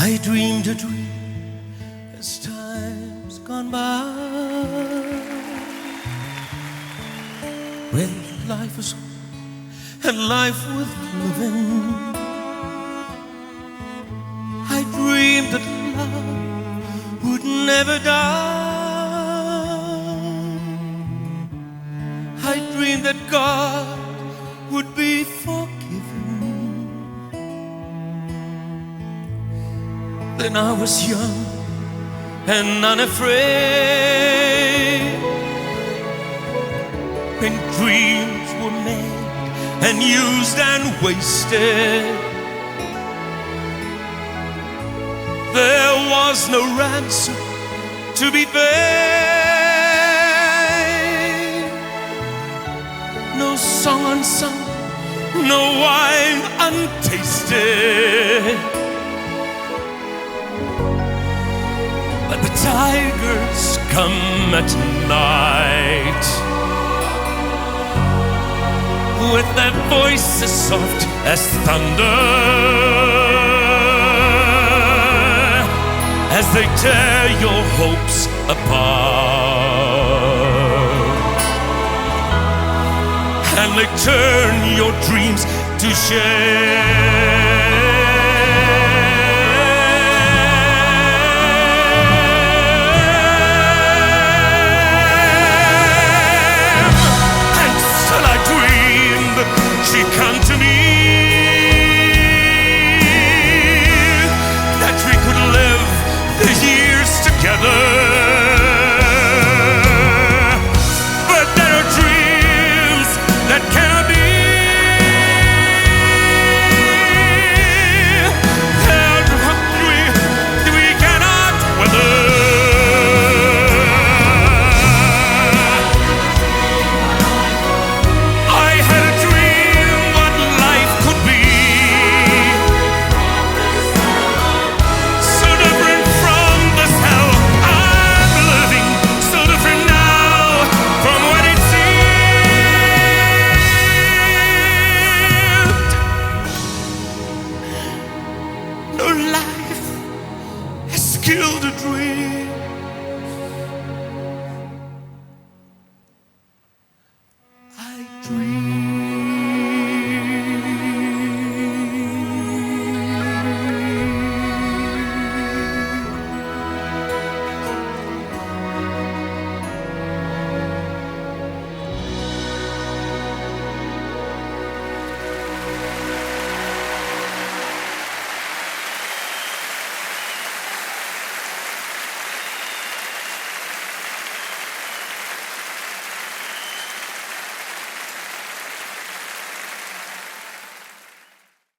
I dreamed a dream as time's gone by, when life was and life worth living. I dreamed that love would never die. I dreamed that God would be forgiven. Then I was young and unafraid, when dreams were made and used and wasted. There was no ransom to be paid, no song unsung, no wine untasted. But the tigers come at night, with their voices soft as thunder, as they tear your hopes apart, and they turn your dreams to shame. And still I dreamed she